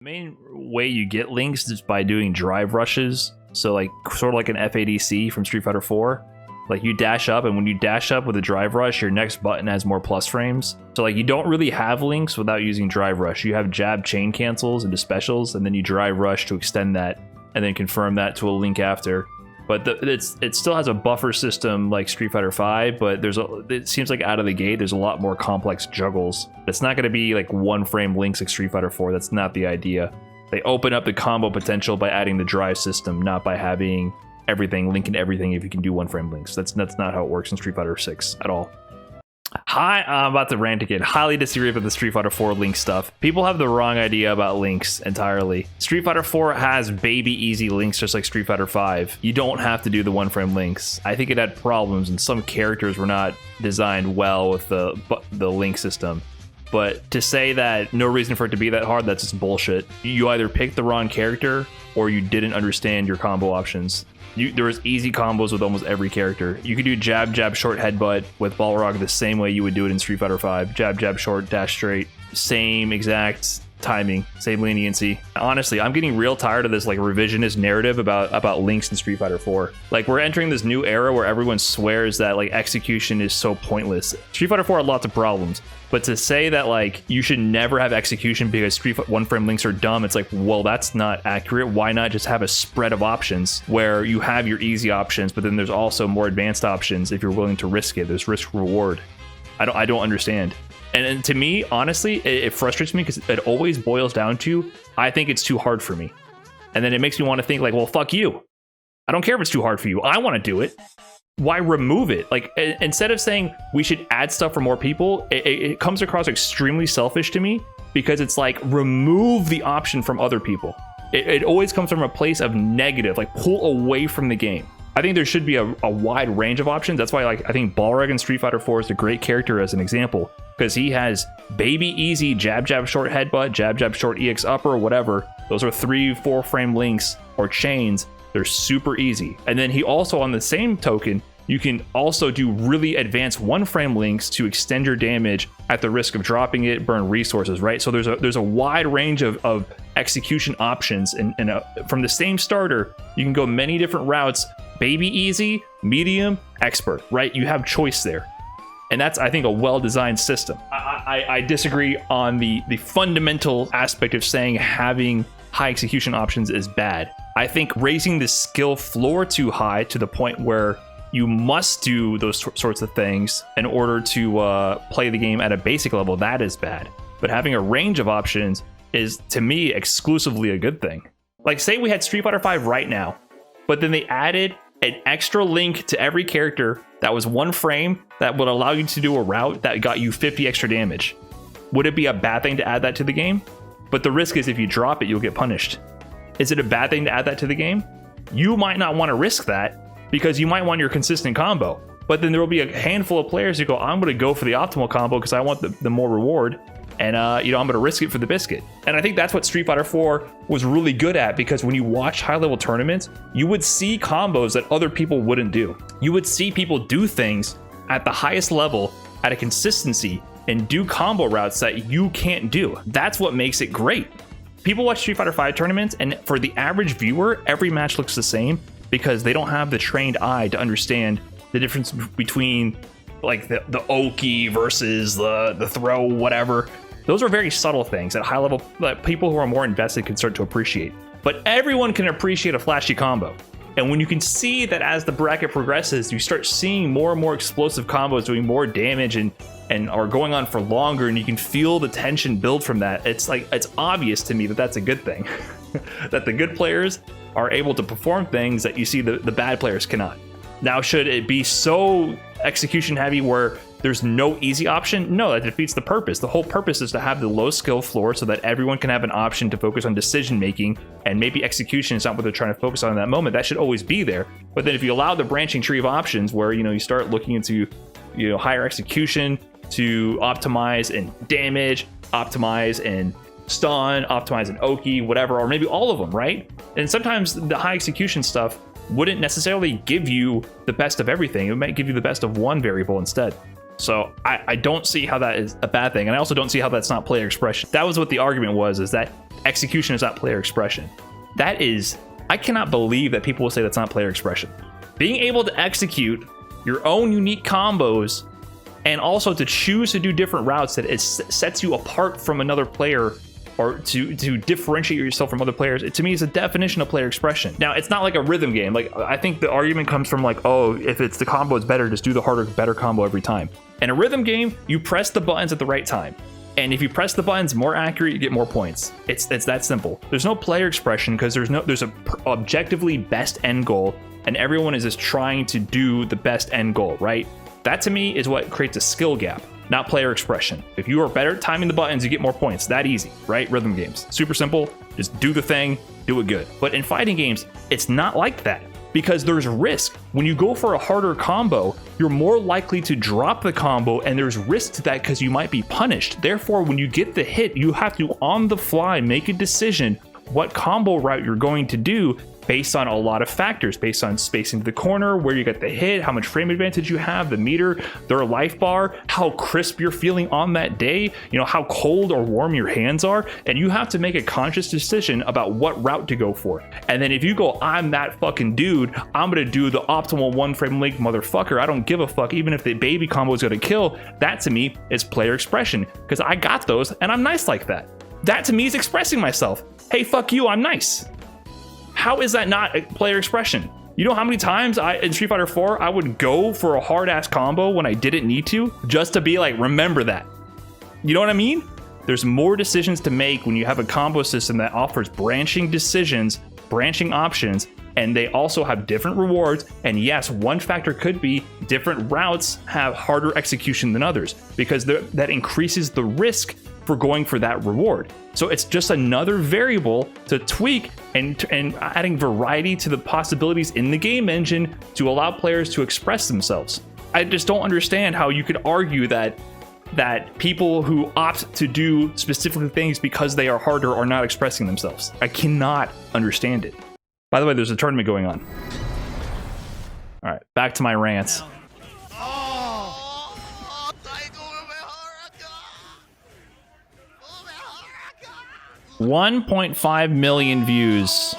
main way you get links is by doing drive rushes. So like sort of like an FADC from Street Fighter 4. Like you dash up, and when you dash up with a drive rush, your next button has more plus frames. So like you don't really have links without using drive rush. You have jab chain cancels into specials, and then you drive rush to extend that, and then confirm that to a link after. But it still has a buffer system like Street Fighter 5, but it seems like out of the gate there's a lot more complex juggles. It's not going to be like one frame links like Street Fighter 4. That's not the idea. They open up the combo potential by adding the drive system, not by having everything linking everything if you can do one frame links. That's not how it works in Street Fighter 6 at all. Hi, I'm about to rant again. Highly disagree with the Street Fighter 4 link stuff. People have the wrong idea about links entirely. Street Fighter 4 has baby easy links just like Street Fighter 5. You don't have to do the one frame links. I think it had problems and some characters were not designed well with the link system. But to say that no reason for it to be that hard, that's just bullshit. You either picked the wrong character or you didn't understand your combo options. There was easy combos with almost every character. You could do jab, jab, short, headbutt with Balrog the same way you would do it in Street Fighter 5. Jab, jab, short, dash straight. Same exact timing, same leniency. Honestly, I'm getting real tired of this like revisionist narrative about links in Street Fighter 4. Like we're entering this new era where everyone swears that like execution is so pointless. Street Fighter 4 had lots of problems, but to say that like you should never have execution because one frame links are dumb, it's like, well, that's not accurate. Why not just have a spread of options where you have your easy options, but then there's also more advanced options if you're willing to risk it. There's risk reward. I don't understand. And to me, honestly, it frustrates me because it always boils down to, I think it's too hard for me. And then it makes me want to think like, well, fuck you. I don't care if it's too hard for you. I want to do it. Why remove it? Like, instead of saying we should add stuff for more people, it comes across extremely selfish to me because it's like, remove the option from other people. It always comes from a place of negative, like pull away from the game. I think there should be a wide range of options. That's why like I think Balrog in Street Fighter 4 is a great character as an example, because he has baby easy jab jab short headbutt, jab jab short EX upper, whatever. Those are 3-4 frame links or chains. They're super easy. And then he also, on the same token, you can also do really advanced one frame links to extend your damage at the risk of dropping it, burn resources, right? So there's a wide range of execution options, and from the same starter, you can go many different routes. Baby easy, medium, expert, right? You have choice there. And that's, I think, a well-designed system. I disagree on the fundamental aspect of saying having high execution options is bad. I think raising the skill floor too high to the point where you must do those sorts of things in order to play the game at a basic level, that is bad. But having a range of options is, to me, exclusively a good thing. Like, say we had Street Fighter 5 right now, but then they added an extra link to every character that was one frame that would allow you to do a route that got you 50 extra damage. Would it be a bad thing to add that to the game? But the risk is if you drop it, you'll get punished. Is it a bad thing to add that to the game? You might not want to risk that because you might want your consistent combo. But then there will be a handful of players who go, I'm going to go for the optimal combo because I want the more reward. And, I'm going to risk it for the biscuit. And I think that's what Street Fighter 4 was really good at, because when you watch high-level tournaments, you would see combos that other people wouldn't do. You would see people do things at the highest level at a consistency and do combo routes that you can't do. That's what makes it great. People watch Street Fighter 5 tournaments, and for the average viewer, every match looks the same because they don't have the trained eye to understand the difference between like the Oki versus the throw, whatever. Those are very subtle things at high level that people who are more invested can start to appreciate. But everyone can appreciate a flashy combo. And when you can see that as the bracket progresses, you start seeing more and more explosive combos doing more damage and are going on for longer, and you can feel the tension build from that. It's obvious to me that that's a good thing. That the good players are able to perform things that you see the bad players cannot. Now, should it be so execution heavy where there's no easy option? No, that defeats the purpose. The whole purpose is to have the low skill floor so that everyone can have an option to focus on decision making, and maybe execution is not what they're trying to focus on in that moment. That should always be there. But then if you allow the branching tree of options where, you start looking into, higher execution to optimize and damage, optimize and stun, optimize and Oki, whatever, or maybe all of them, right? And sometimes the high execution stuff wouldn't necessarily give you the best of everything. It might give you the best of one variable instead. So I don't see how that is a bad thing. And I also don't see how that's not player expression. That was what the argument was, is that execution is not player expression. That is, I cannot believe that people will say that's not player expression. Being able to execute your own unique combos and also to choose to do different routes that it sets you apart from another player, or to differentiate yourself from other players, to me is a definition of player expression. Now, it's not like a rhythm game. Like, I think the argument comes from like, oh, if it's the combo is better, just do the harder, better combo every time. In a rhythm game, you press the buttons at the right time. And if you press the buttons more accurate, you get more points. It's that simple. There's no player expression because there's a objectively best end goal, and everyone is just trying to do the best end goal, right? That to me is what creates a skill gap, not player expression. If you are better at timing the buttons, you get more points. That easy, right? Rhythm games. Super simple. Just do the thing, do it good. But in fighting games, it's not like that, because there's risk. When you go for a harder combo, you're more likely to drop the combo, and there's risk to that because you might be punished. Therefore, when you get the hit, you have to on the fly make a decision what combo route you're going to do based on a lot of factors, based on spacing to the corner, where you get the hit, how much frame advantage you have, the meter, their life bar, how crisp you're feeling on that day, you know, how cold or warm your hands are, and you have to make a conscious decision about what route to go for. And then if you go, I'm that fucking dude, I'm gonna do the optimal one frame length motherfucker, I don't give a fuck, even if the baby combo is gonna kill, that to me is player expression, because I got those and I'm nice like that. That to me is expressing myself. Hey, fuck you, I'm nice. How is that not a player expression? You know how many times in Street Fighter 4 I would go for a hard ass combo when I didn't need to, just to be like, remember that. You know what I mean? There's more decisions to make when you have a combo system that offers branching decisions, branching options, and they also have different rewards. And yes, one factor could be different routes have harder execution than others, because that increases the risk for going for that reward. So it's just another variable to tweak and adding variety to the possibilities in the game engine to allow players to express themselves. I just don't understand how you could argue that people who opt to do specific things because they are harder are not expressing themselves. I cannot understand it. By the way, there's a tournament going on. All right, back to my rants. 1.5 million views.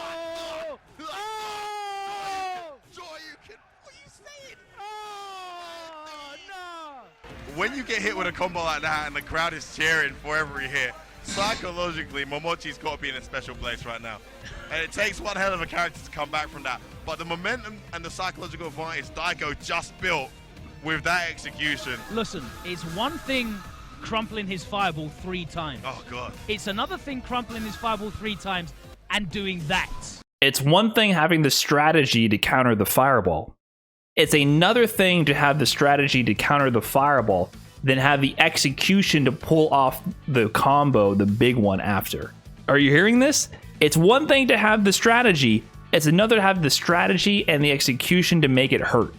When you get hit with a combo like that and the crowd is cheering for every hit, psychologically, Momochi's got to be in a special place right now. And it takes one hell of a character to come back from that. But the momentum and the psychological advantage Daigo just built with that execution. Listen, it's one thing crumpling his fireball 3 times. Oh, God. It's another thing crumpling his fireball 3 times and doing that. It's one thing having the strategy to counter the fireball. It's another thing to have the strategy to counter the fireball than have the execution to pull off the combo, the big one after. Are you hearing this? It's one thing to have the strategy. It's another to have the strategy and the execution to make it hurt.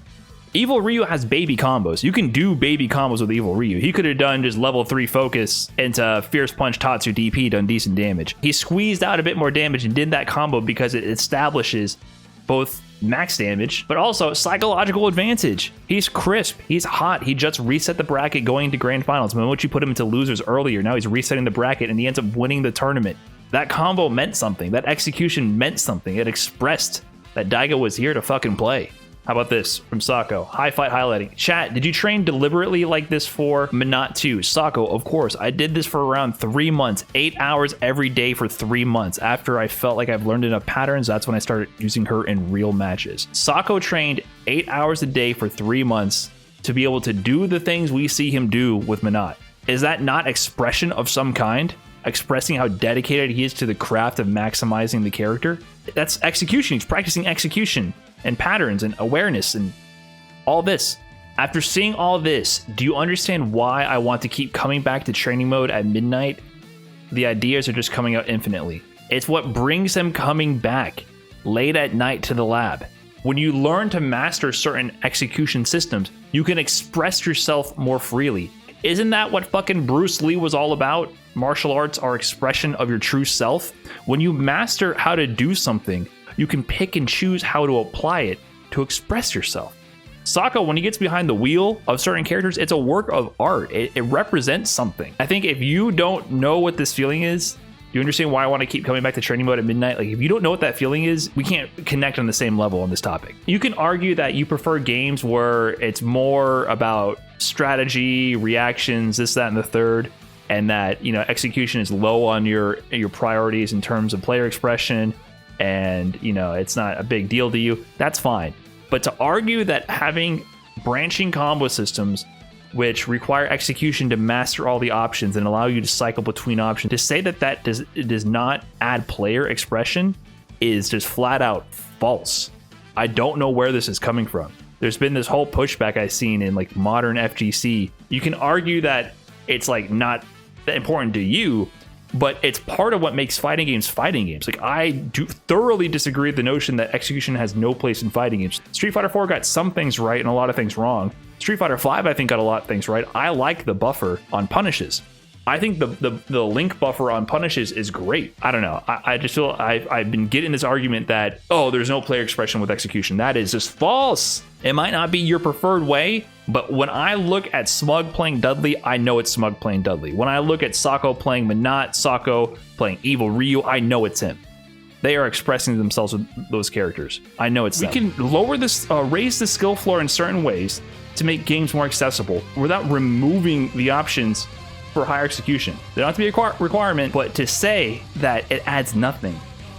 Evil Ryu has baby combos. You can do baby combos with Evil Ryu. He could have done just level 3 focus into Fierce Punch Tatsu DP, done decent damage. He squeezed out a bit more damage and did that combo because it establishes both max damage, but also psychological advantage. He's crisp. He's hot. He just reset the bracket going into grand finals. Momochi put him into losers earlier. Now he's resetting the bracket and he ends up winning the tournament. That combo meant something. That execution meant something. It expressed that Daigo was here to fucking play. How about this from Sako? High fight highlighting. Chat, did you train deliberately like this for Minot 2? Sako, of course. I did this for around 3 months, 8 hours every day for 3 months. After I felt like I've learned enough patterns, that's when I started using her in real matches. Sako trained 8 hours a day for 3 months to be able to do the things we see him do with Minot. Is that not expression of some kind? Expressing how dedicated he is to the craft of maximizing the character? That's execution. He's practicing execution and patterns and awareness and all this. After seeing all this, do you understand why I want to keep coming back to training mode at midnight? The ideas are just coming out infinitely. It's what brings them coming back late at night to the lab. When you learn to master certain execution systems, you can express yourself more freely. Isn't that what fucking Bruce Lee was all about? Martial arts are expression of your true self. When you master how to do something, you can pick and choose how to apply it to express yourself. Sokka, when he gets behind the wheel of certain characters, it's a work of art. It represents something. I think if you don't know what this feeling is, do you understand why I want to keep coming back to training mode at midnight? Like, if you don't know what that feeling is, we can't connect on the same level on this topic. You can argue that you prefer games where it's more about strategy, reactions, this, that, and the third, and that, you know, execution is low on your priorities in terms of player expression, and, you know, it's not a big deal to you. That's fine. But to argue that having branching combo systems which require execution to master all the options and allow you to cycle between options, to say that does not add player expression is just flat out false. I don't know where this is coming from. There's been this whole pushback I've seen in like modern FGC. You can argue that it's like not that important to you, but it's part of what makes fighting games. Like, I do thoroughly disagree with the notion that execution has no place in fighting games. Street Fighter 4 got some things right and a lot of things wrong. Street Fighter 5, I think, got a lot of things right. I like the buffer on punishes. I think the link buffer on punishes is great. I don't know. I just feel I've been getting this argument that, oh, there's no player expression with execution. That is just false. It might not be your preferred way, but when I look at Smug playing Dudley, I know it's Smug playing Dudley. When I look at Sokko playing Minot, Sokko playing Evil Ryu, I know it's him. They are expressing themselves with those characters. I know it's them. We can lower this, raise the skill floor in certain ways to make games more accessible without removing the options for higher execution. They don't have to be a requirement, but to say that it adds nothing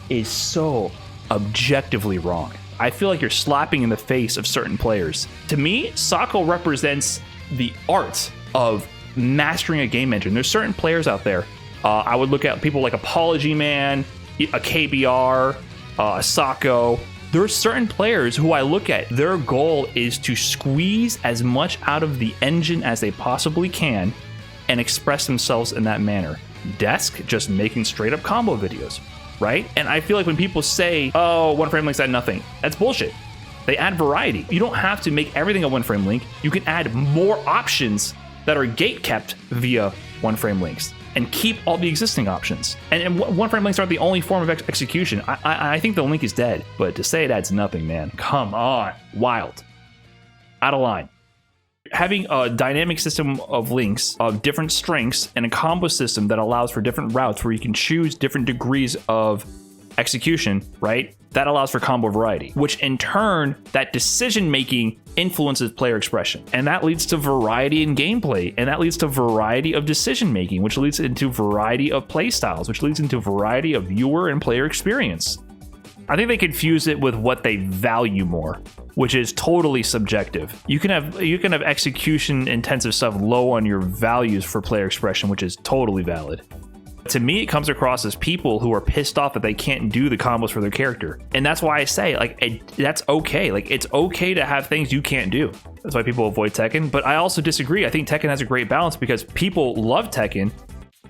is so objectively wrong. I feel like you're slapping in the face of certain players. To me, Sokko represents the art of mastering a game engine. There's certain players out there. I would look at people like Apology Man, a KBR, Sokko. There are certain players who I look at, their goal is to squeeze as much out of the engine as they possibly can and express themselves in that manner. Desk, just making straight up combo videos, right? And I feel like when people say, oh, one frame links add nothing, that's bullshit. They add variety. You don't have to make everything a one frame link. You can add more options that are gate kept via one frame links and keep all the existing options. And one frame links aren't the only form of execution. I think the link is dead, but to say it adds nothing, man, come on. Wild. Out of line. Having a dynamic system of links of different strengths and a combo system that allows for different routes where you can choose different degrees of execution, right? That allows for combo variety, which in turn, that decision making influences player expression. And that leads to variety in gameplay. And that leads to variety of decision making, which leads into variety of play styles, which leads into variety of viewer and player experience. I think they confuse it with what they value more, which is totally subjective. You can have execution intensive stuff low on your values for player expression, which is totally valid. To me, it comes across as people who are pissed off that they can't do the combos for their character. And that's why I say, like, that's okay. Like, it's okay to have things you can't do. That's why people avoid Tekken. But I also disagree. I think Tekken has a great balance because people love Tekken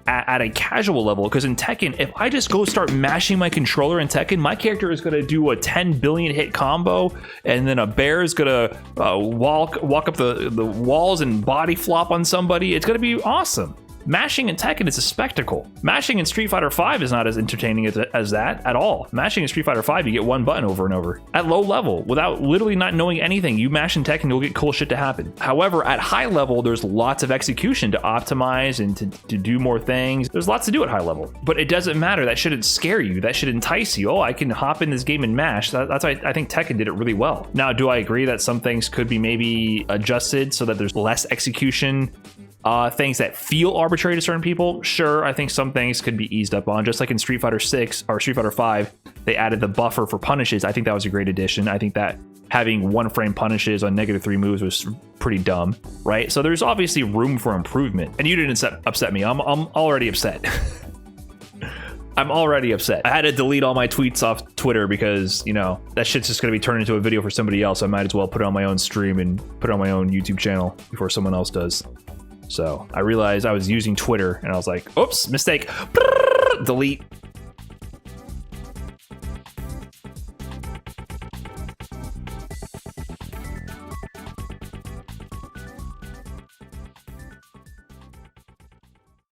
at a casual level. Because in Tekken, if I just go start mashing my controller in Tekken, my character is going to do a 10 billion hit combo, and then a bear is going to walk up the walls and body flop on somebody. It's going to be awesome. Mashing in Tekken is a spectacle. Mashing in Street Fighter 5 is not as entertaining as that at all. Mashing in Street Fighter 5, you get one button over and over. At low level, without literally not knowing anything, you mash in Tekken, you'll get cool shit to happen. However, at high level, there's lots of execution to optimize and to do more things. There's lots to do at high level. But it doesn't matter. That shouldn't scare you. That should entice you. Oh, I can hop in this game and mash. That's why I think Tekken did it really well. Now, do I agree that some things could be maybe adjusted so that there's less execution? Things that feel arbitrary to certain people, sure. I think some things could be eased up on, just like in Street Fighter 6 or Street Fighter 5, they added the buffer for punishes. I think that was a great addition. I think that having one frame punishes on -3 moves was pretty dumb, right? So there's obviously room for improvement. And you didn't upset me. I'm already upset. I'm already upset. I had to delete all my tweets off Twitter because, you know, that shit's just gonna be turned into a video for somebody else. I might as well put it on my own stream and put it on my own YouTube channel before someone else does. So I realized I was using Twitter and I was like, oops, mistake, delete.